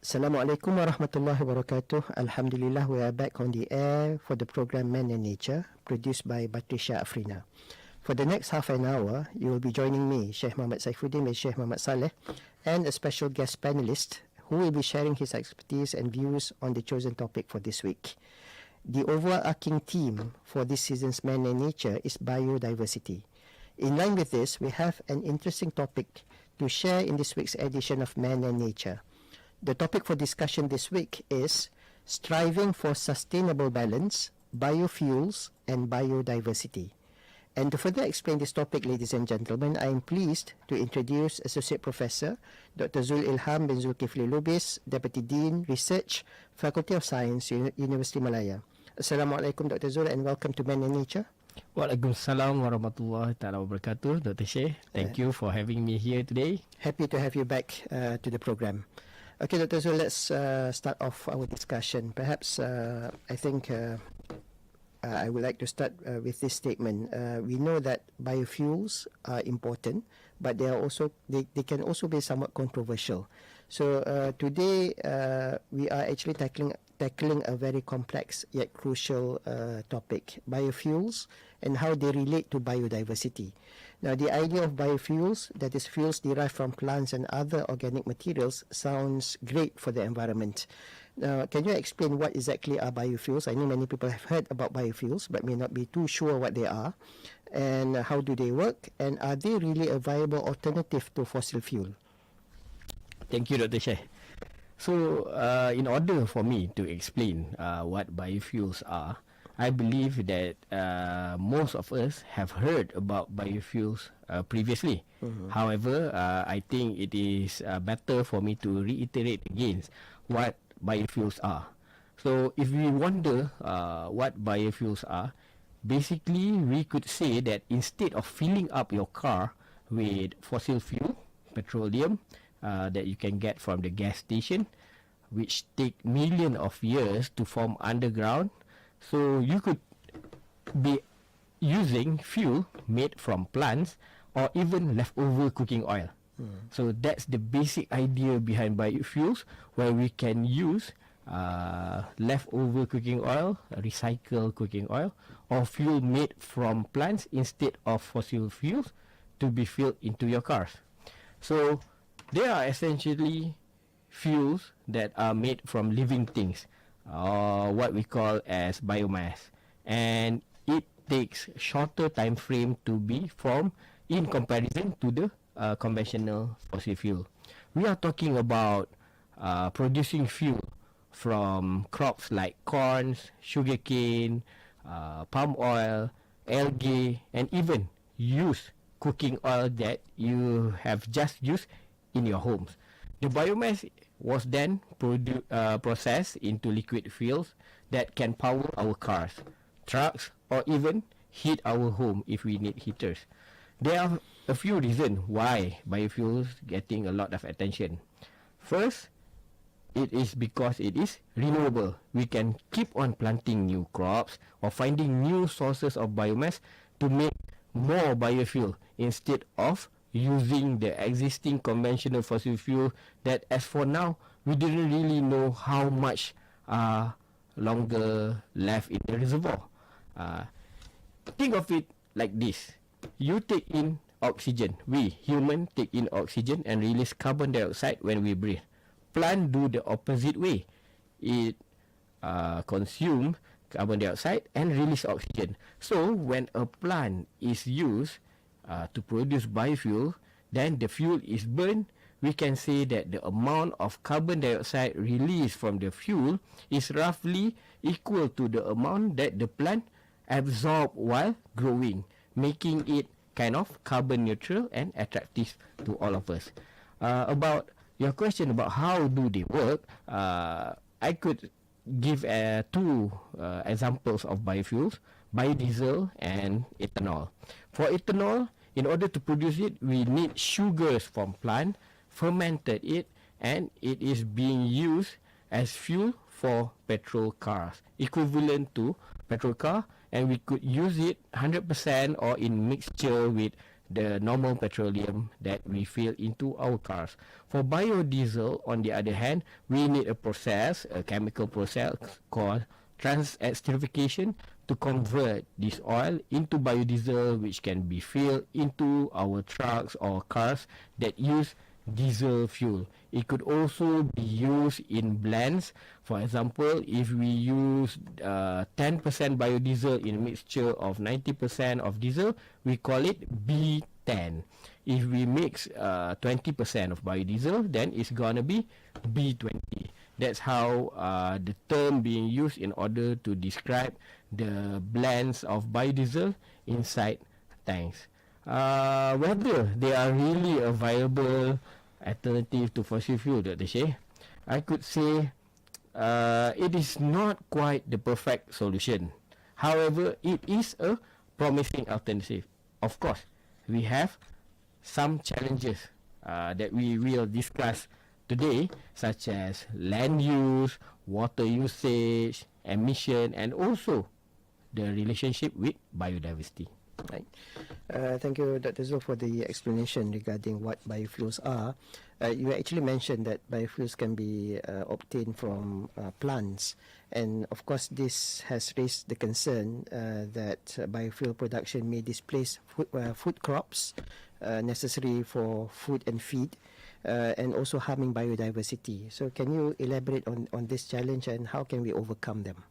Assalamualaikum warahmatullahi wabarakatuh. Alhamdulillah, we are back on the air for the program Man and Nature, produced by Batrisha Afrina. For the next half an hour, you will be joining me, Sheikh Muhammad Saifuddeen with Sheikh Muhammad Salleh, and a special guest panelist who will be sharing his expertise and views on the chosen topic for this week. The overarching theme for this season's Man and Nature is biodiversity. In line with this, we have an interesting topic to share in this week's edition of Man and Nature. The topic for discussion this week is striving for sustainable balance, biofuels and biodiversity. And to further explain this topic, ladies and gentlemen, I am pleased to introduce Associate Professor Dr. Ilham bin Zulkiflee Lubes, Deputy Dean, Research, Faculty of Science, Universiti Malaya. Assalamualaikum Dr. Zul, and welcome to Man and Nature. Waalaikumsalam warahmatullahi taala wabarakatuh, Dr. Shaikh. Thank you for having me here today. Happy to have you back to the program. Okay, Dr. Zul, let's start off our discussion. Perhaps I think I would like to start with this statement. We know that biofuels are important, but they can also be somewhat controversial. So today we are actually tackling a very complex yet crucial topic: biofuels and how they relate to biodiversity. Now, the idea of biofuels, that is fuels derived from plants and other organic materials, sounds great for the environment. Now, can you explain what exactly are biofuels? I know many people have heard about biofuels but may not be too sure what they are, and how do they work, and are they really a viable alternative to fossil fuel? Thank you, Dr. Shaikh. So, in order for me to explain what biofuels are, I believe that most of us have heard about biofuels previously. However, I think it is better for me to reiterate again what biofuels are. So, if we wonder what biofuels are, basically we could say that instead of filling up your car with fossil fuel, petroleum, that you can get from the gas station, which take millions of years to form underground, so you could be using fuel made from plants or even leftover cooking oil. So that's the basic idea behind biofuels, where we can use leftover cooking oil, recycled cooking oil, or fuel made from plants instead of fossil fuels to be filled into your cars. So they are essentially fuels that are made from living things, or what we call as biomass, and it takes shorter time frame to be formed in comparison to the conventional fossil fuel. We are talking about producing fuel from crops like corns, sugarcane, palm oil, algae, and even use cooking oil that you have just used in your homes. The biomass was then processed into liquid fuels that can power our cars, trucks, or even heat our home if we need heaters. There are a few reasons why biofuels getting a lot of attention. First, it is because it is renewable. We can keep on planting new crops or finding new sources of biomass to make more biofuel instead of using the existing conventional fossil fuel that, as for now, we didn't really know how much longer left in the reservoir. Think of it like this: you take in oxygen. We human take in oxygen and release carbon dioxide when we breathe. Plant do the opposite way. It consume carbon dioxide and release oxygen. So when a plant is used to produce biofuel, then the fuel is burned, we can say that the amount of carbon dioxide released from the fuel is roughly equal to the amount that the plant absorbed while growing, making it kind of carbon neutral and attractive to all of us. About your question about how do they work, I could give two examples of biofuels: biodiesel and ethanol. For ethanol, in order to produce it, we need sugars from plant, fermented it, and it is being used as fuel for petrol cars, equivalent to petrol car, and we could use it 100% or in mixture with the normal petroleum that we fill into our cars. For biodiesel, on the other hand, we need a process, a chemical process called trans-esterification to convert this oil into biodiesel, which can be filled into our trucks or cars that use diesel fuel. It could also be used in blends. For example, if we use 10% biodiesel in a mixture of 90% of diesel, we call it B10. If we mix 20% of biodiesel, then it's gonna be B20. That's how the term being used in order to describe the blends of biodiesel inside tanks. Whether they are really a viable alternative to fossil fuel, Dr. Shaikh, I could say it is not quite the perfect solution. However, it is a promising alternative. Of course, we have some challenges that we will discuss today, such as land use, water usage, emission, and also the relationship with biodiversity. Right. Thank you, Dr. Zul, for the explanation regarding what biofuels are. You actually mentioned that biofuels can be obtained from plants, and of course this has raised the concern that biofuel production may displace food crops necessary for food and feed, and also harming biodiversity. So can you elaborate on this challenge and how can we overcome them?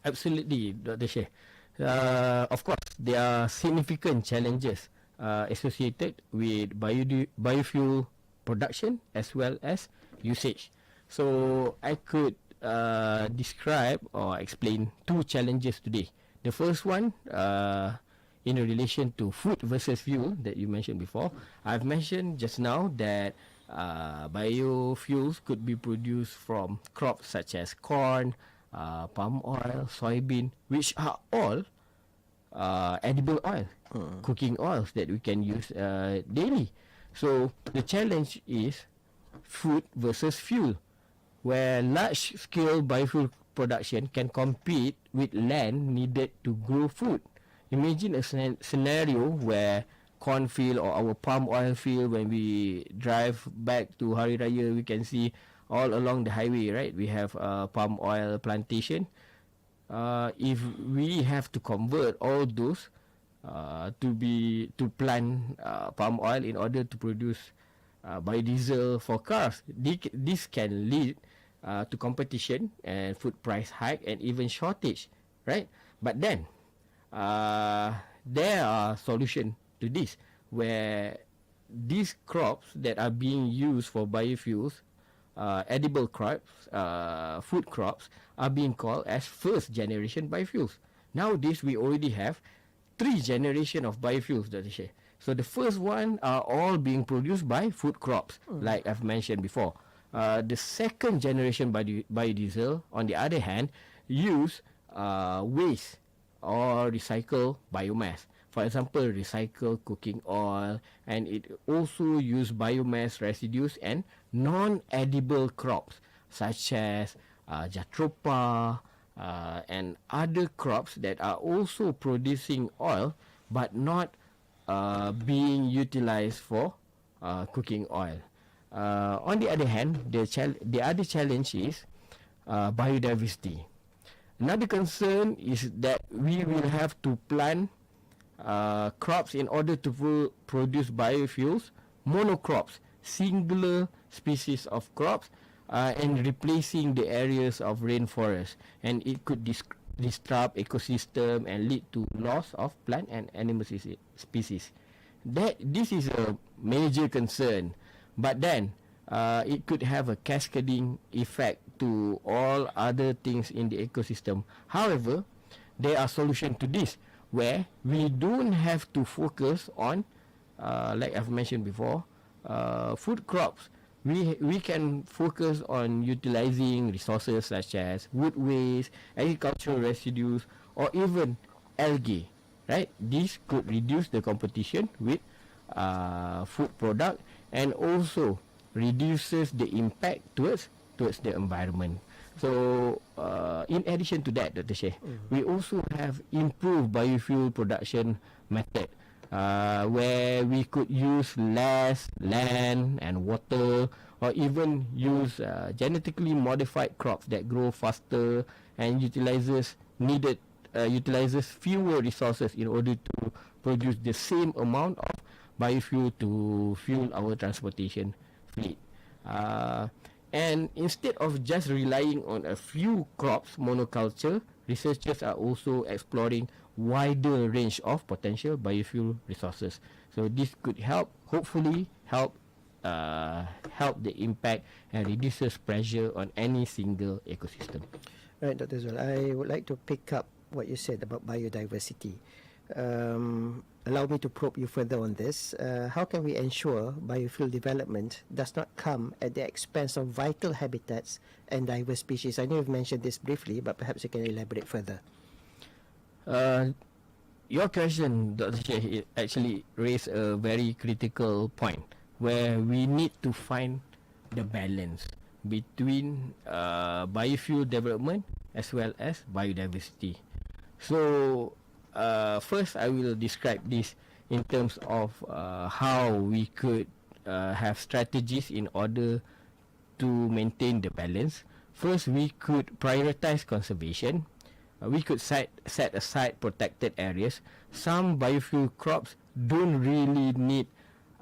Absolutely, Dr. Shaikh. Of course, there are significant challenges associated with biofuel production as well as usage. So I could describe or explain two challenges today. The first one, in relation to food versus fuel that you mentioned before. I've mentioned just now that biofuels could be produced from crops such as corn, palm oil, soybean, which are all edible oil, cooking oils that we can use daily. So the challenge is food versus fuel, where large-scale biofuel production can compete with land needed to grow food. Imagine a scenario where cornfield or our palm oil field, when we drive back to Hari Raya, we can see all along the highway, right? We have palm oil plantation. If we have to convert all those to plant palm oil in order to produce biodiesel for cars, this can lead to competition and food price hike and even shortage, right? But then there are solutions to this, where these crops that are being used for biofuels, edible crops, food crops, are being called as first generation biofuels. Nowadays, we already have 3 generations of biofuels, Dr. Shaikh. So the first one are all being produced by food crops, like I've mentioned before. The second generation biodiesel, on the other hand, use waste or recycle biomass. For example, recycle cooking oil, and it also use biomass residues and non-edible crops such as jatropha and other crops that are also producing oil but not being utilized for cooking oil. On the other hand, the other challenge is biodiversity. Another concern is that we will have to plant crops in order to produce biofuels, monocrops, singular species of crops, and replacing the areas of rainforest, and it could disrupt ecosystem and lead to loss of plant and animal species. This is a major concern, but then it could have a cascading effect to all other things in the ecosystem. However, there are solutions to this, where we don't have to focus on, like I've mentioned before, food crops. We can focus on utilizing resources such as wood waste, agricultural residues, or even algae, right? This could reduce the competition with food product and also reduces the impact towards the environment. So, in addition to that, Dr. Shaikh, we also have improved biofuel production method. where we could use less land and water, or even use genetically modified crops that grow faster and utilizes fewer resources in order to produce the same amount of biofuel to fuel our transportation fleet. And instead of just relying on a few crops monoculture, researchers are also exploring wider range of potential biofuel resources. So this could hopefully help the impact and reduces pressure on any single ecosystem. Right, Dr. Zul, I would like to pick up what you said about biodiversity. Allow me to probe you further on this. How can we ensure biofuel development does not come at the expense of vital habitats and diverse species? I know you've mentioned this briefly, but perhaps you can elaborate further. Your question, Dr. Shaikh, it actually raised a very critical point where we need to find the balance between biofuel development as well as biodiversity. So, first I will describe this in terms of how we could have strategies in order to maintain the balance. First, we could prioritize conservation. We could set aside protected areas. Some biofuel crops don't really need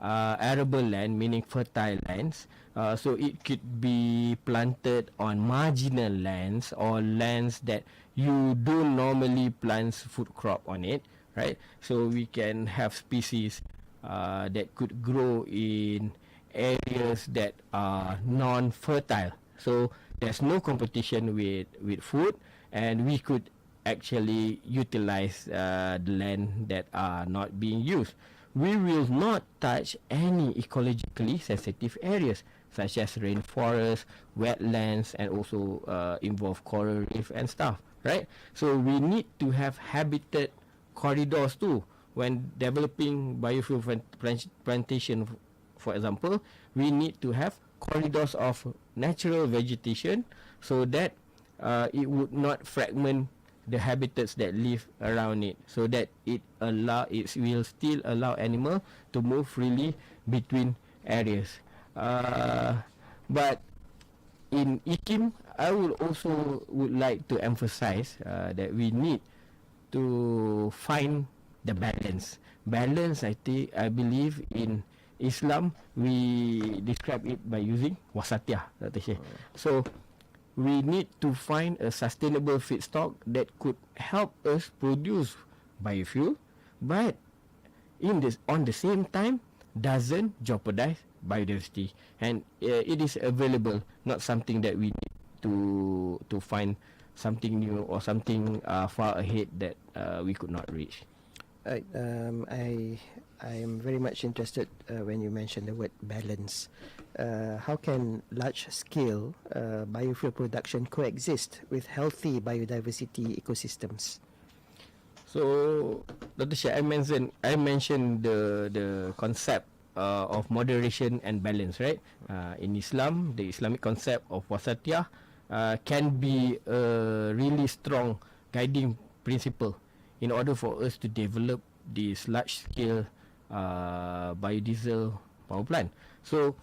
arable land, meaning fertile lands. So it could be planted on marginal lands or lands that you don't normally plant food crop on it, right? So we can have species that could grow in areas that are non-fertile. So there's no competition with food, and we could actually utilize the land that are not being used. We will not touch any ecologically sensitive areas such as rainforests, wetlands, and also involve coral reef and stuff, right? So we need to have habitat corridors too. When developing biofuel plantation, for example, we need to have corridors of natural vegetation so that it would not fragment the habitats that live around it, so that it will still allow animal to move freely between areas. But in IKIM, I would like to emphasize that we need to find the balance. Balance, I believe in Islam we describe it by using wasatiyah, Dr. Shaikh. So we need to find a sustainable feedstock that could help us produce biofuel, but on the same time doesn't jeopardize biodiversity, and it is available, not something that we need to find something new or something far ahead that we could not reach. I am very much interested when you mention the word balance. How can large-scale biofuel production coexist with healthy biodiversity ecosystems? So, Dr. Shaikh, I mentioned the concept of moderation and balance, right? In Islam, the Islamic concept of wasatiyah can be a really strong guiding principle in order for us to develop this large-scale biodiesel power plant. So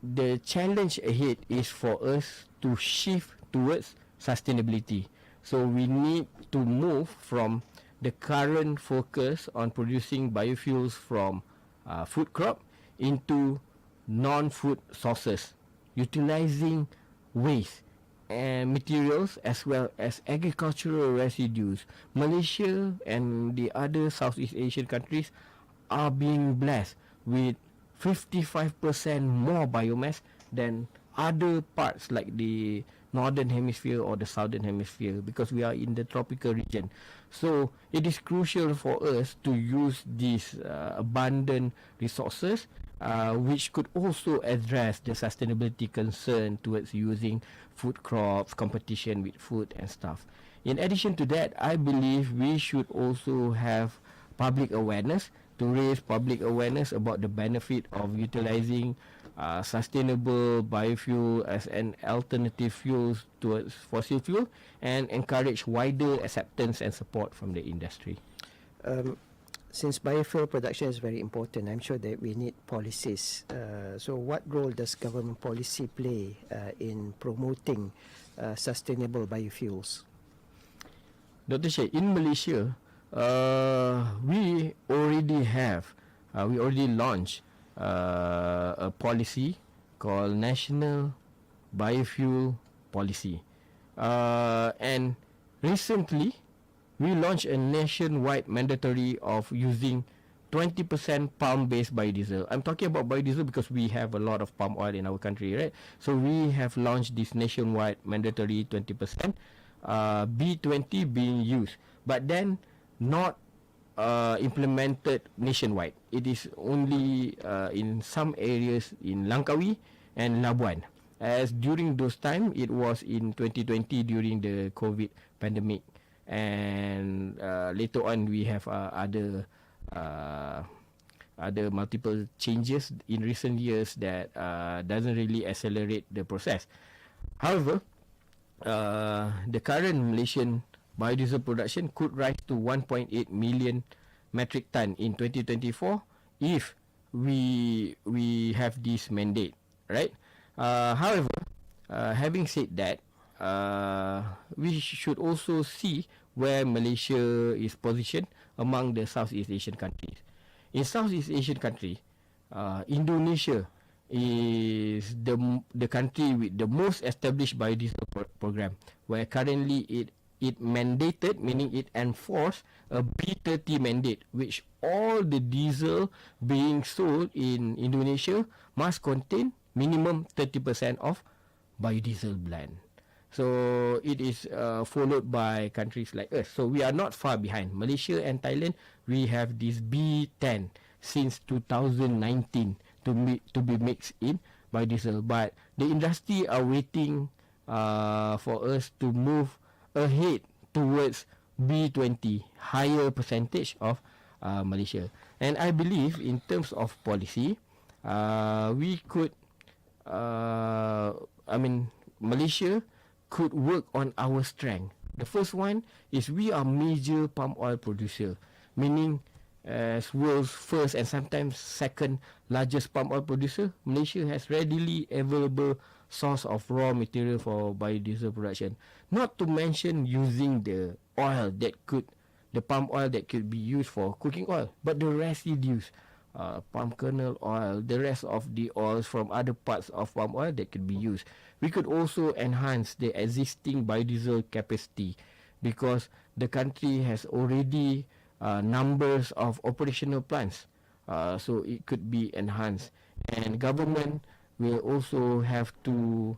the challenge ahead is for us to shift towards sustainability. So we need to move from the current focus on producing biofuels from food crop into non-food sources, utilizing waste and materials as well as agricultural residues. Malaysia and the other Southeast Asian countries are being blessed with 55% more biomass than other parts like the northern hemisphere or the southern hemisphere, because we are in the tropical region. So it is crucial for us to use these abundant resources, which could also address the sustainability concern towards using food crops, competition with food and stuff. In addition to that, I believe we should also have public awareness, to raise public awareness about the benefit of utilizing sustainable biofuel as an alternative fuel towards fossil fuel, and encourage wider acceptance and support from the industry. Since biofuel production is very important, I'm sure that we need policies. So what role does government policy play in promoting sustainable biofuels? Dr. Shaikh, in Malaysia, we already launched a policy called National Biofuel Policy. And recently, we launched a nationwide mandatory of using 20% palm-based biodiesel. I'm talking about biodiesel because we have a lot of palm oil in our country, right? So we have launched this nationwide mandatory 20%, B20 being used, but then not implemented nationwide. It is only in some areas in Langkawi and Labuan. As during those time, it was in 2020 during the COVID pandemic. And later on we have other multiple changes in recent years that doesn't really accelerate the process. However, the current Malaysian biodiesel production could rise to 1.8 million metric ton in 2024 if we have this mandate, right? However, having said that, we should also see where Malaysia is positioned among the Southeast Asian countries. In Southeast Asian country, Indonesia is the country with the most established biodiesel program, where currently it mandated, meaning it enforced a B30 mandate, which all the diesel being sold in Indonesia must contain minimum 30% of biodiesel blend. So it is followed by countries like us. So we are not far behind. Malaysia and Thailand, we have this B10 since 2019 to be mixed in biodiesel. But the industry are waiting for us to move ahead towards B20, higher percentage of Malaysia. And I believe in terms of policy, we could, Malaysia could work on our strength. The first one is we are major palm oil producer, meaning as world's first and sometimes second largest palm oil producer, Malaysia has readily available source of raw material for biodiesel production. Not to mention using the palm oil that could be used for cooking oil, but the residues, palm kernel oil, the rest of the oils from other parts of palm oil that could be used. We could also enhance the existing biodiesel capacity because the country has already numbers of operational plants, so it could be enhanced. And government will also have to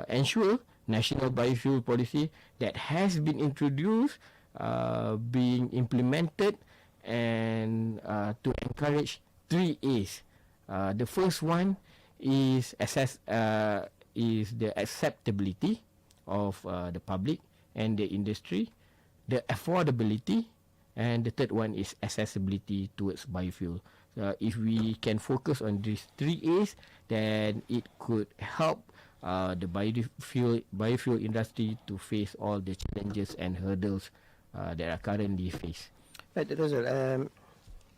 ensure national biofuel policy that has been introduced, being implemented, and to encourage 3 A's. The first one is the acceptability of the public and the industry, the affordability, and the third one is accessibility towards biofuel. If we can focus on these 3 A's, then it could help the biofuel industry to face all the challenges and hurdles that are currently faced. Right, Razul,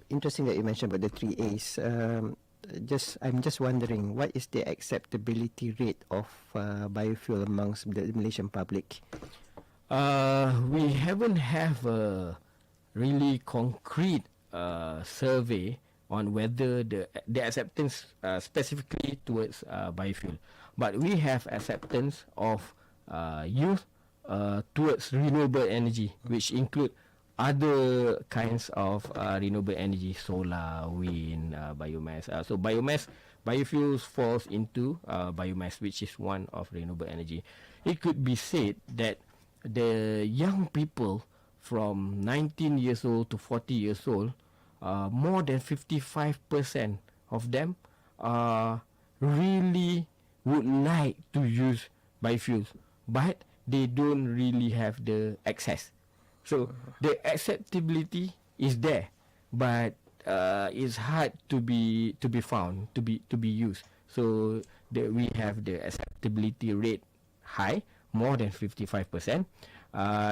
interesting that you mentioned about the 3 A's. I'm just wondering, what is the acceptability rate of biofuel amongst the Malaysian public? We haven't have a really concrete survey on whether the acceptance specifically towards biofuel, but we have acceptance of youth towards renewable energy, which include other kinds of renewable energy, solar, wind, biomass. So biofuels falls into biomass, which is one of renewable energy. It could be said that the young people from 19 years old to 40 years old, more than 55% of them really would like to use biofuels, but they don't really have the access. So the acceptability is there, but it's hard to be found, to be used. So we have the acceptability rate high, more than 55%.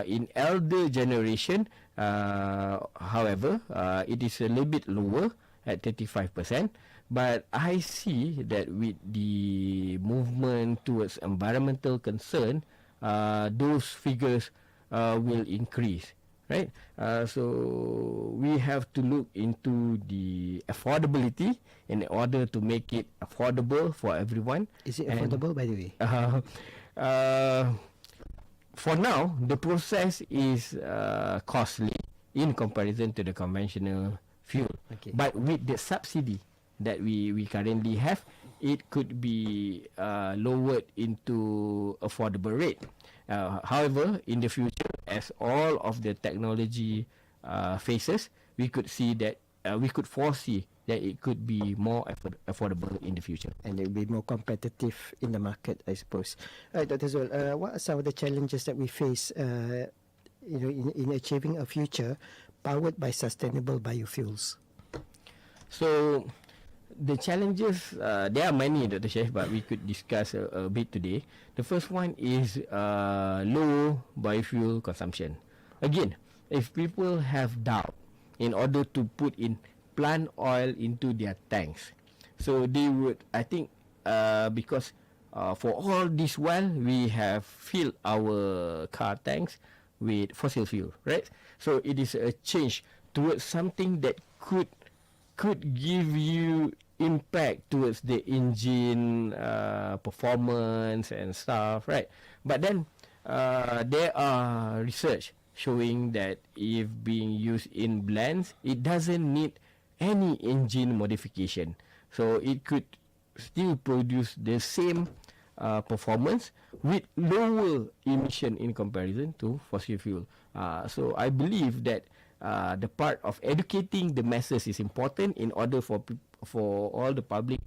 In elder generation, however, it is a little bit lower at 35%. But I see that with the movement towards environmental concern, those figures will increase, right? So we have to look into the affordability in order to make it affordable for everyone. Is it affordable, by the way? For now, the process is costly in comparison to the conventional fuel. Okay. But with the subsidy that we currently have, it could be lowered into affordable rate. However, in the future, as all of the technology phases, we could see that we could foresee that it could be more affordable in the future. And it will be more competitive in the market, I suppose. Dr. Zul, what are some of the challenges that we face in achieving a future powered by sustainable biofuels? So, the challenges, there are many, Dr. Shaikh, but we could discuss a bit today. The first one is low biofuel consumption. Again, if people have doubt in order to put in plant oil into their tanks, so they would, I think, because for all this while, we have filled our car tanks with fossil fuel, right? So it is a change towards something that could give you impact towards the engine performance and stuff, right? But then there are research showing that if being used in blends, it doesn't need any engine modification. So it could still produce the same performance with lower emission in comparison to fossil fuel. So I believe that the part of educating the masses is important in order for all the public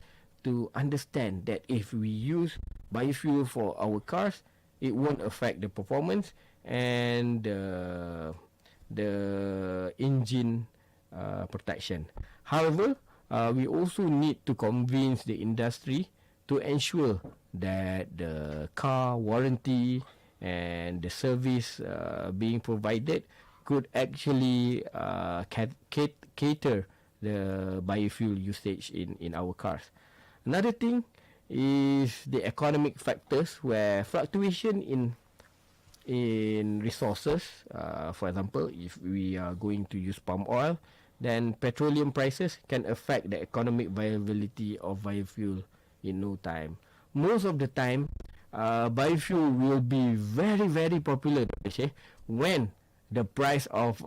to understand that if we use biofuel for our cars, it won't affect the performance and the engine protection. However, we also need to convince the industry to ensure that the car warranty and the service being provided could actually cater the biofuel usage in our cars. Another thing is the economic factors where fluctuation in resources, for example, if we are going to use palm oil, then petroleum prices can affect the economic viability of biofuel in no time. Most of the time, biofuel will be very, very popular when the price of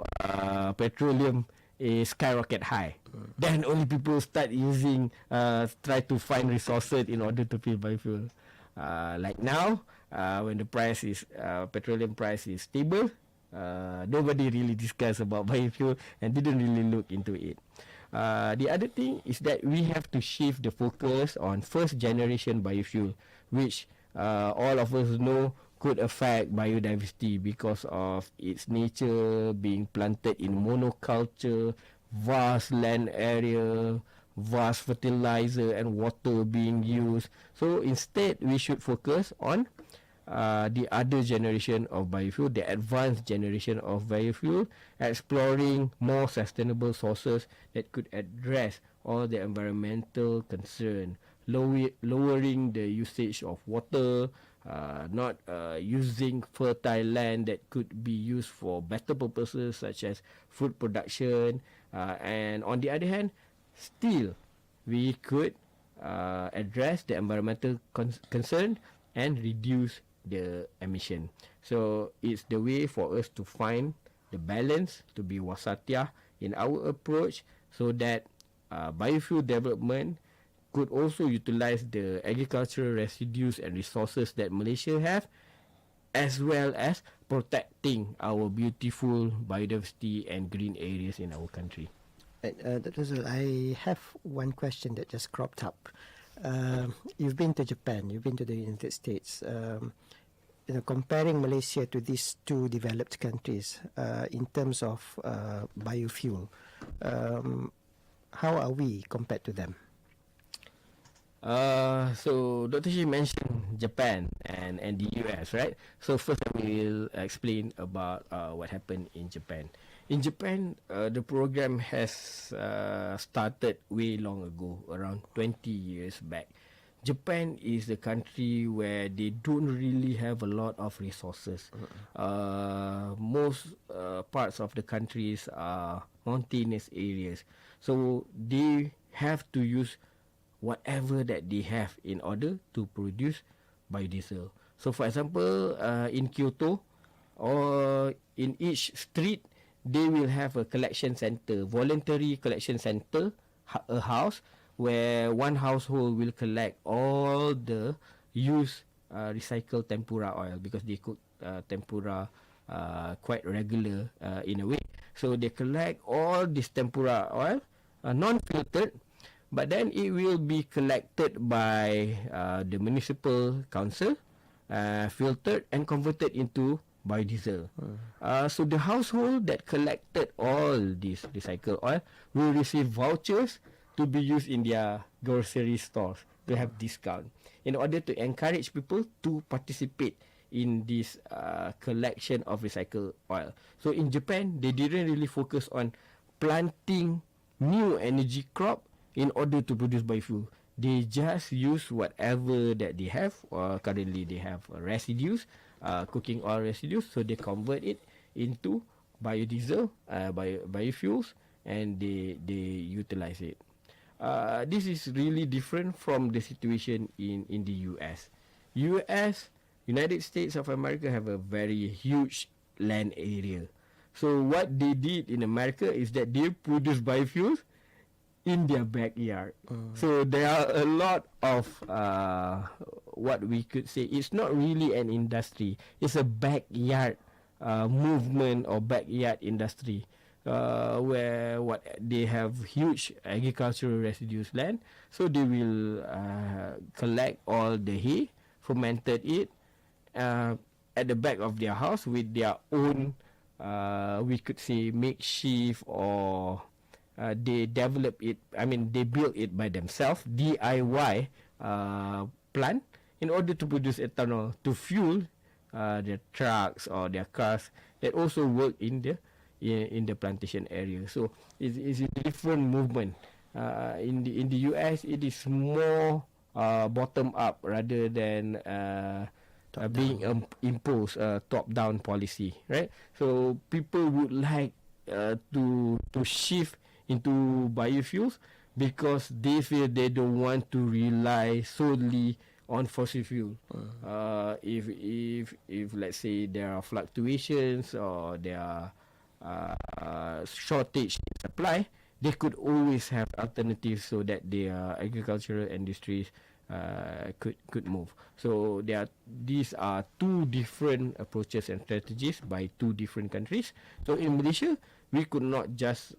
petroleum is skyrocket high. Then only people start using, try to find resources in order to fill biofuel. Like now, when the price is petroleum price is stable, nobody really discuss about biofuel and didn't really look into it. The other thing is that we have to shift the focus on first generation biofuel, which all of us know could affect biodiversity because of its nature being planted in monoculture, vast land area, vast fertilizer and water being used. So instead, we should focus on the other generation of biofuel, the advanced generation of biofuel, exploring more sustainable sources that could address all the environmental concern, lowering the usage of water, not using fertile land that could be used for better purposes such as food production, and on the other hand, still we could address the environmental concern and reduce the emission. So it's the way for us to find the balance, to be wasatiyah in our approach, so that biofuel development could also utilize the agricultural residues and resources that Malaysia have, as well as protecting our beautiful biodiversity and green areas in our country. Dr. Zul, I have one question that just cropped up. You've been to Japan, you've been to the United States. Comparing Malaysia to these two developed countries in terms of biofuel, how are we compared to them? So Dr. Shi mentioned Japan and the US, right? So first I will explain about what happened in Japan. In Japan, the program has started way long ago, around 20 years back. Japan is the country where they don't really have a lot of resources. Most parts of the countries are mountainous areas, so they have to use whatever that they have in order to produce biodiesel. So, for example, in Kyoto or in each street, they will have a collection center, voluntary collection center, a house where one household will collect all the used recycled tempura oil because they cook tempura quite regular in a way. So they collect all this tempura oil, non-filtered, but then it will be collected by the municipal council, filtered and converted into biodiesel. So the household that collected all this recycled oil will receive vouchers to be used in their grocery stores to have discount in order to encourage people to participate in this collection of recycled oil. So in Japan, they didn't really focus on planting new energy crop in order to produce biofuel. They just use whatever that they have. Currently, they have residues, cooking oil residues, so they convert it into biodiesel, biofuels, and they utilize it. This is really different from the situation in the US. US, United States of America, have a very huge land area. So what they did in America is that they produce biofuels in their backyard. So there are a lot of what we could say, it's not really an industry, it's a backyard movement or backyard industry, where what they have huge agricultural residues land, so they will collect all the hay, fermented it at the back of their house with their own we could say makeshift, or they develop it, they build it by themselves, DIY plant, in order to produce ethanol to fuel their trucks or their cars that also work in the plantation area. So it's a different movement. In the US, it is more bottom up rather than being imposed top down policy, right? So people would like to shift into biofuels because they feel they don't want to rely solely on fossil fuel. If let's say there are fluctuations or there are shortage in supply, they could always have alternatives so that their agricultural industries could move. So these are two different approaches and strategies by two different countries. So in Malaysia, we could not just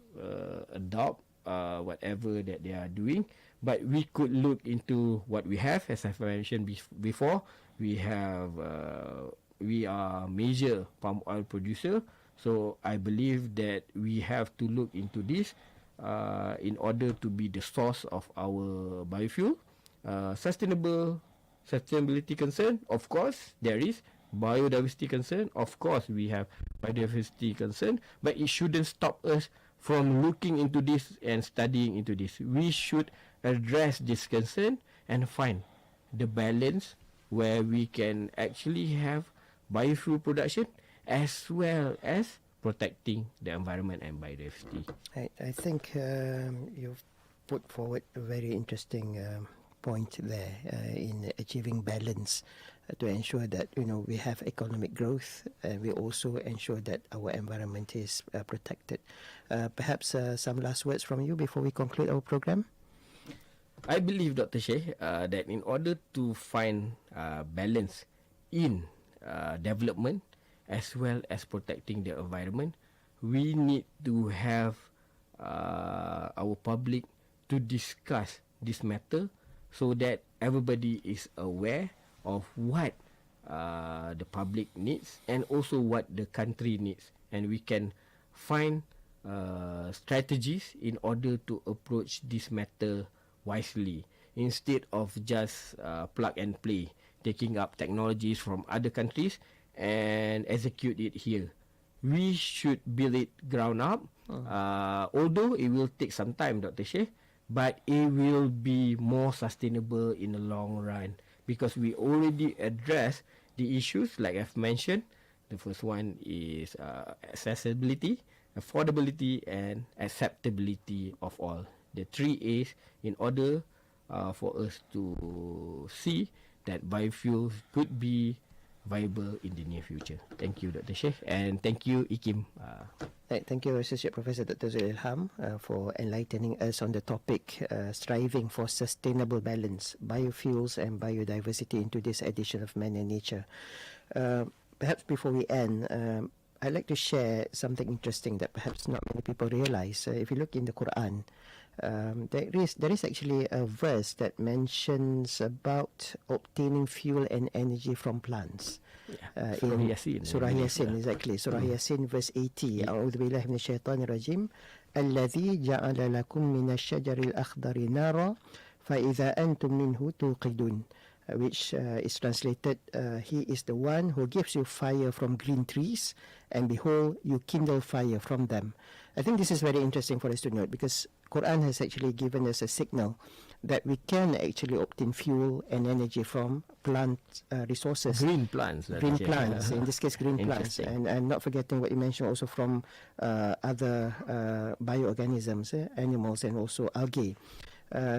adopt whatever that they are doing, but we could look into what we have. As I've mentioned before, we are major palm oil producer. So I believe that we have to look into this in order to be the source of our biofuel. Sustainability concern, of course, there is. Biodiversity concern, of course, we have biodiversity concern, but it shouldn't stop us from looking into this and studying into this. We should address this concern and find the balance where we can actually have biofuel production as well as protecting the environment and biodiversity. I think you've put forward a very interesting point there in achieving balance to ensure that we have economic growth, and we also ensure that our environment is protected. Perhaps some last words from you before we conclude our program. I believe, Dr. Shaikh, that in order to find balance in development as well as protecting the environment, we need to have our public to discuss this matter so that everybody is aware of what the public needs and also what the country needs, and we can find strategies in order to approach this matter wisely. instead of just plug and play, taking up technologies from other countries and execute it here. We should build it ground up. Although it will take some time, Dr. Shaikh, but it will be more sustainable in the long run because we already address the issues like I've mentioned. The first one is accessibility, affordability, and acceptability of all. The 3 A's in order for us to see that biofuels could be viable in the near future. Thank you, Dr. Shaikh, and thank you, IKIM. Thank you, Associate Professor Dr. Ilham, for enlightening us on the topic striving for sustainable balance, biofuels and biodiversity in today's edition of Man and Nature. Perhaps before we end, I'd like to share something interesting that perhaps not many people realize. If you look in the Quran, there is actually a verse that mentions about obtaining fuel and energy from plants. Surah Yasin. Surah Yasin, exactly. Surah Yasin, verse 80. أعوذ بالله من الشيطان الرجيم الذي جعل لكم من الشجر الأخضر نارا فإذا أنتم منه توقدون, which is translated, he is the one who gives you fire from green trees, and behold, you kindle fire from them. I think this is very interesting for us to note because Quran has actually given us a signal that we can actually obtain fuel and energy from plant resources. Green plants. Green plants, in this case green plants. And not forgetting what you mentioned also from other bioorganisms, animals, and also algae.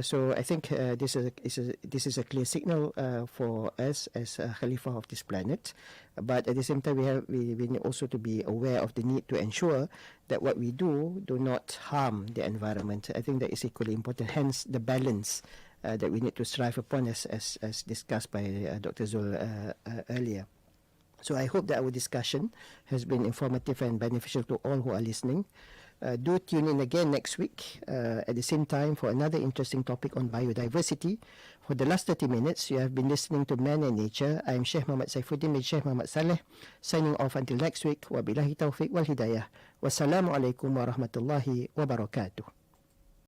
So I think this is a clear signal for us as a Khalifa of this planet. But at the same time, we need also to be aware of the need to ensure that what we do not harm the environment. I think that is equally important. Hence, the balance that we need to strive upon, as discussed by Dr. Zul earlier. So I hope that our discussion has been informative and beneficial to all who are listening. Do tune in again next week at the same time for another interesting topic on biodiversity. For the last 30 minutes, you have been listening to Man and Nature. I am Shaikh Muhammad Saifuddeen with Shaikh Muhammad Salleh, signing off until next week. Wabillahi taufiq wal hidayah. Wassalamualaikum warahmatullahi wabarakatuh.